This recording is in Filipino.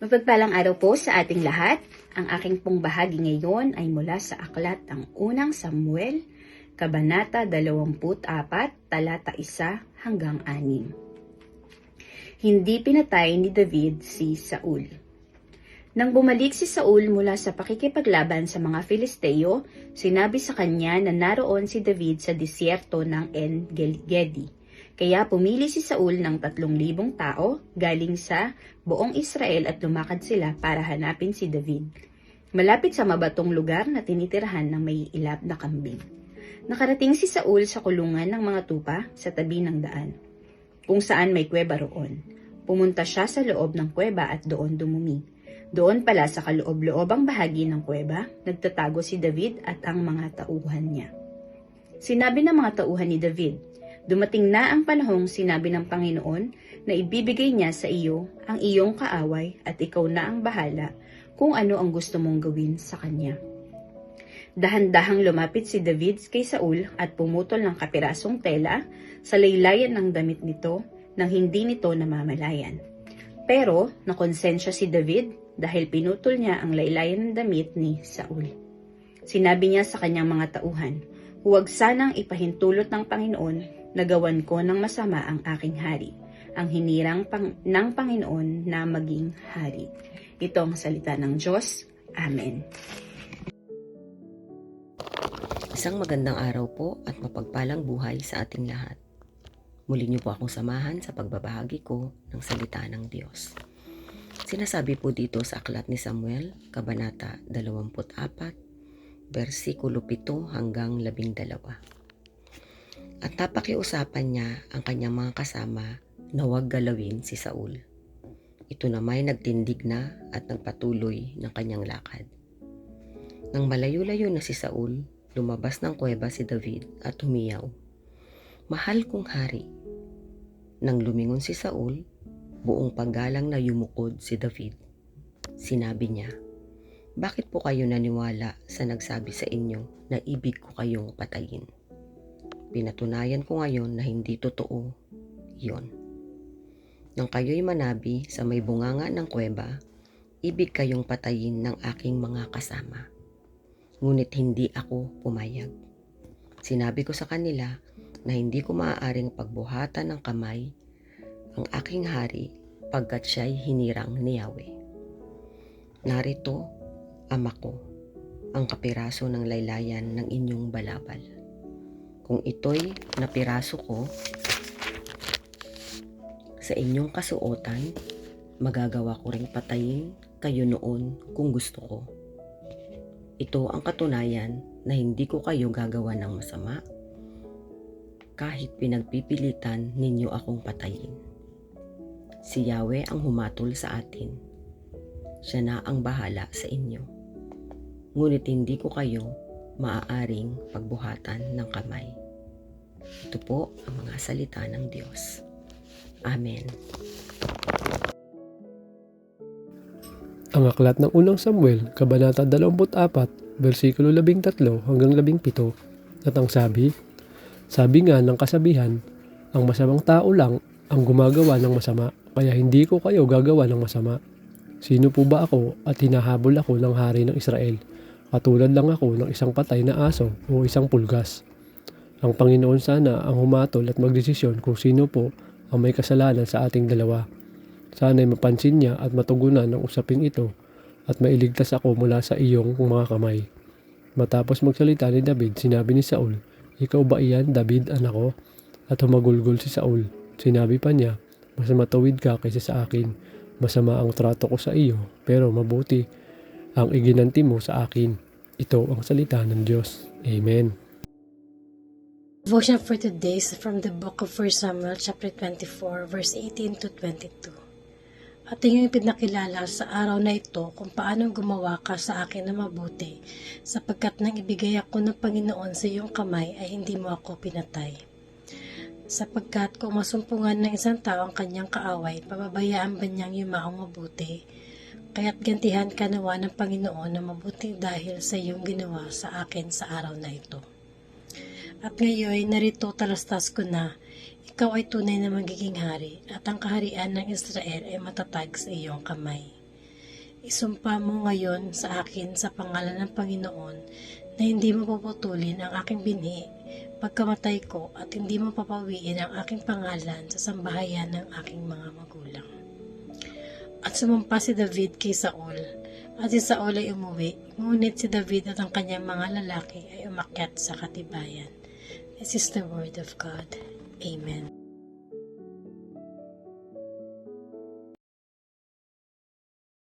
Mapagpalang araw po sa ating lahat. Ang aking pong bahagi ngayon ay mula sa aklat ng unang Samuel, Kabanata 24, talata 1 hanggang 6. Hindi pinatay ni David si Saul. Nang bumalik si Saul mula sa pakikipaglaban sa mga Filisteo, sinabi sa kanya na naroon si David sa disyerto ng En-Gedi. Kaya pumili si Saul ng 3,000 tao galing sa buong Israel at lumakad sila para hanapin si David. Malapit sa mabatong lugar na tinitirahan ng may ilap na kambing. Nakarating si Saul sa kulungan ng mga tupa sa tabi ng daan, kung saan may kuweba roon. Pumunta siya sa loob ng kuweba at doon dumumi. Doon pala sa kaloob-loobang bahagi ng kuweba, nagtatago si David at ang mga tauhan niya. Sinabi ng mga tauhan ni David, "Dumating na ang panahong sinabi ng Panginoon na ibibigay niya sa iyo ang iyong kaaway at ikaw na ang bahala kung ano ang gusto mong gawin sa kanya." Dahan-dahang lumapit si David kay Saul at pumutol ng kapirasong tela sa laylayan ng damit nito nang hindi nito namamalayan. Pero nakonsensya si David dahil pinutol niya ang laylayan ng damit ni Saul. Sinabi niya sa kanyang mga tauhan, "Huwag sanang ipahintulot ng Panginoon na gawan ko ng masama ang aking hari, ang hinirang ng Panginoon na maging hari." Ito ang salita ng Diyos. Amen. Isang magandang araw po at mapagpalang buhay sa ating lahat. Muli niyo po akong samahan sa pagbabahagi ko ng salita ng Diyos. Sinasabi po dito sa aklat ni Samuel, Kabanata 24, versikulo 7 hanggang 12. At napakiusapan niya ang kanyang mga kasama na huwag galawin si Saul. Ito namay nagtindig na at nagpatuloy ng kanyang lakad. Nang malayo-layo na si Saul, lumabas ng kuweba si David at humiyaw, "Mahal kong hari." Nang lumingon si Saul, buong paggalang na yumukod si David. Sinabi niya, "Bakit po kayo naniwala sa nagsabi sa inyo na ibig ko kayong patayin? Pinatunayan ko ngayon na hindi totoo yon. Nang kayo'y manabi sa may bunganga ng kuweba, ibig kayong patayin ng aking mga kasama. Ngunit hindi ako pumayag. Sinabi ko sa kanila na hindi ko maaaring pagbuhatan ng kamay ang aking hari pagkat siya'y hinirang ni Yahweh. Narito, ama ko, ang kapiraso ng laylayan ng inyong balabal. Kung ito'y napiraso ko sa inyong kasuotan, magagawa ko ring patayin kayo noon kung gusto ko. Ito ang katunayan na hindi ko kayo gagawa ng masama kahit pinagpipilitan ninyo akong patayin. Si Yahweh ang humatol sa atin. Siya na ang bahala sa inyo. Ngunit hindi ko kayo maaaring pagbuhatan ng kamay." Ito po ang mga salita ng Diyos. Amen. Ang aklat ng unang Samuel, Kabanata 24, versikulo 13 hanggang 17, at ang sabi nga ng kasabihan, "Ang masamang tao lang ang gumagawa ng masama, kaya hindi ko kayo gagawa ng masama. Sino po ba ako at hinahabol ako ng hari ng Israel? Katulad lang ako ng isang patay na aso o isang pulgas. Ang Panginoon sana ang humatol at magdesisyon kung sino po ang may kasalanan sa ating dalawa. Sana'y mapansin niya at matugunan ng usaping ito at mailigtas ako mula sa iyong mga kamay." Matapos magsalita ni David, sinabi ni Saul, "Ikaw ba iyan, David, anak ko?" At humagulgol si Saul. Sinabi pa niya, "Mas matuwid ka kaysa sa akin. Masama ang trato ko sa iyo, pero mabuti ang iginanti mo sa akin." Ito ang salita ng Diyos. Amen. Devotion for today is from the book of 1 Samuel chapter 24 verse 18 to 22. At iyong ipinakilala sa araw na ito kung paano gumawa ka sa akin na mabuti, sapagkat nang ibigay ako ng Panginoon sa iyong kamay ay hindi mo ako pinatay. Sapagkat kung masumpungan ng isang tao ang kanyang kaaway, pababayaan ba niyang yumaong mabuti? Kaya't gantihan ka nawa ng Panginoon na mabuti dahil sa iyong ginawa sa akin sa araw na ito. At ngayon, narito talastas ko na, ikaw ay tunay na magiging hari, at ang kaharian ng Israel ay matatag sa iyong kamay. Isumpa mo ngayon sa akin sa pangalan ng Panginoon na hindi mo puputulin ang aking binhi pagkamatay ko at hindi mo papawiin ang aking pangalan sa sambahayan ng aking mga magulang. At sumumpa si David kay Saul, at si Saul ay umuwi, ngunit si David at ang kanyang mga lalaki ay umakyat sa katibayan. This is the word of God. Amen.